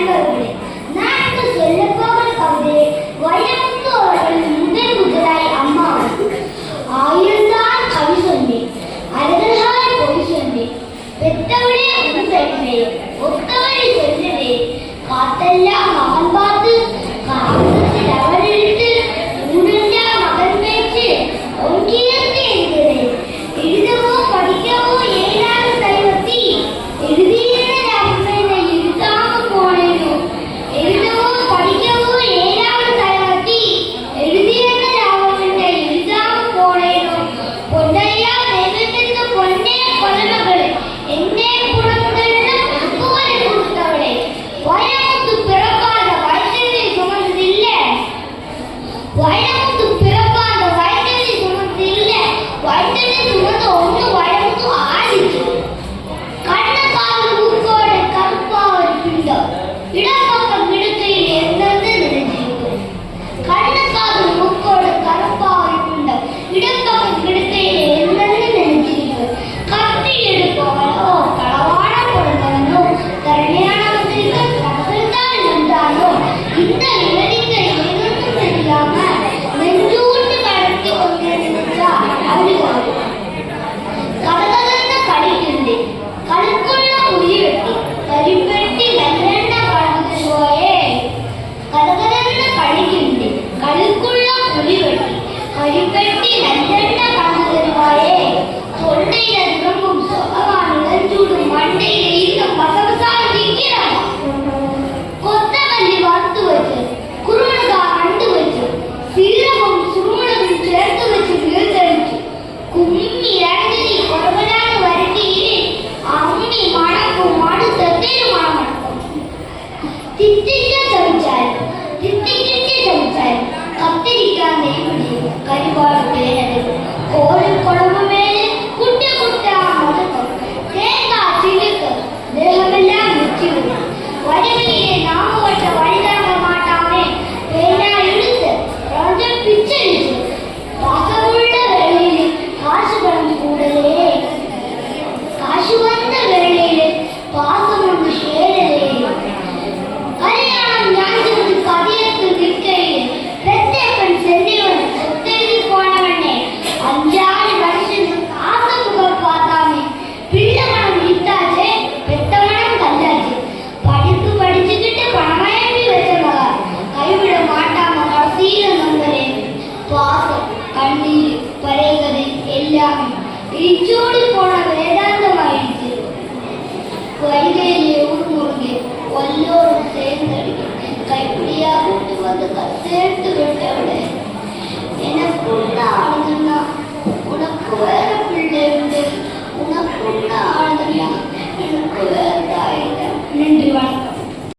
நண்பர்களே, நான் இங்கு சொல்லப் போகிற கவிதை வைரமுத்து அவர்களின் முதல் முதலாய் அம்மா. ஆயிரம்தான் கவி சொன்னேன், அழகாய் பொய் சொன்னேன், பெத்தவளே உன் பெற்றேன், ஒத்தவளை சொன்னதே, காத்தெல்லாம் மகன் பார்த்து காலத்தில் அவள் இழுத்து ஊரெல்லா மகன் பேச்சு ஒங்கியத்து என்கிறேன். எழுதவோ படிக்கவோ ஏழாத சைவத்தி எழுதியிருந்த அம்மனை எழுதாம போனேனோ. எழுதவோ படிக்கவோ ஏழாத சைவத்தி எழுதியிருந்த அம்மனை எழுதாம போனேனோ. பொன்னையா தெய்வத்திற்கு பொன்னே கொலமகளே, என்னே புறமுதலும் புகழை கொடுத்தவளே, வைரமுத்து பிறக்காத வயதிலே சுமந்ததில்லை. வைரமுத்து பிறக்காத வயதிலே சுமந்ததில்லை. வயதிலே சுமந்த ஒன்று வைரமுத்து ஆடிச்சு. கண்ணக்காது மூக்கோடு கருப்பாவது பிண்டம் இடப்பக்கம் கிடக்கையில் எந்தெந்த நினைச்சிருக்கும். கண்ணக்காது மூக்கோடு கருப்பாவது பிண்டம் இடப்பக்கம் கிடக்கையில் எந்தெந்த நினைச்சிருக்கும். கத்தி எடுப்பவனோ களவான பொருந்தவனோ கருணையானவற்றிற்கு கடவுள்தான் இருந்தானோ. இந்த நிலடிக்க ஏதொன்றும் தெரியாம நெஞ்சூட்டு கடத்தி கொண்டிருந்தார் அவளுக்கு. கதகதந்த கடிக்கின்றே கழுக்குள்ள முடி வெட்டி கரிப்பெட்டி நல்லெண்ண கலந்துருவாயே. கதகதந்த கடிக்கின்றே கழுக்குள்ள முடி வெட்டி கரிப்பெட்டி நல்லெண்ண கலந்துருவாயே. தொண்டையில திரும்பும் சொகவானுடன் சூடும் மண்டையில இன்னும் பசவசால் நிற்கிறாங்க. கொத்தமல்லி வறுத்து வச்சு குருவனுக்கா கண்டு வச்சு சீரகம் சுருமணமும் சேர்த்து வச்சு வீழ்த்தடிச்சு கும்மி இறங்கி கொடகடான வருட்டியிலே அம்மி மணக்கும் மாடு தத்தேரு மணமணக்கும். தித்திக்க தவிச்சாரு தித்திக்கிட்டு தவிச்சாரு கத்திரிக்காய் நெய்வடி கரிபாடு தேனது கோவில் குழம்பு மேலே குட்டி குட்டா மதக்கும் தேங்காய் சிலுக்கு தேகமெல்லாம் மிச்சி விடும். வடிவையிலே நாம வட்ட வழிதாங்க மாட்டாமே பேனா இழுத்து கொஞ்சம் பிச்சடிச்சு. பாசமுள்ள வேளையிலே காசு பணம் கூடலே, காசு வந்த வேளையிலே பாசம் ஒன்று சேரலே. கல்யாணம் ஞாயிற்று கதியத்து நிற்கையிலே பெத்தப்பன் சென்றவன் சொத்தெழுதி போனவனே. 5-6 வருஷம் ஆசமுகம் பார்த்தாமே பிள்ளை மனம் இத்தாச்சே பெத்த மனம் கல்லாச்சு. படிப்பு படிச்சுக்கிட்டு பணமயம்பி வச்ச மகா கைவிட மாட்டாம கடைசியில நம்பரே. பாசம் கண்ணீர் பறைகதை எல்லாமே இச்சோடி போன வேதாந்தமாயிடுச்சு. வைகையிலே ஊர்முருகே வல்லோரும் சேர்ந்தடிக்க கைப்பிடியா கூட்டு வந்து சேர்த்து விட்டவளே. எனக்கு உள்ள ஆளுதுன்னா உனக்கு வேற பிள்ளை உண்டு, உனக்கு உள்ள ஆளுதுன்னா எனக்கு வேற தாயில்லை. நன்றி, வணக்கம்.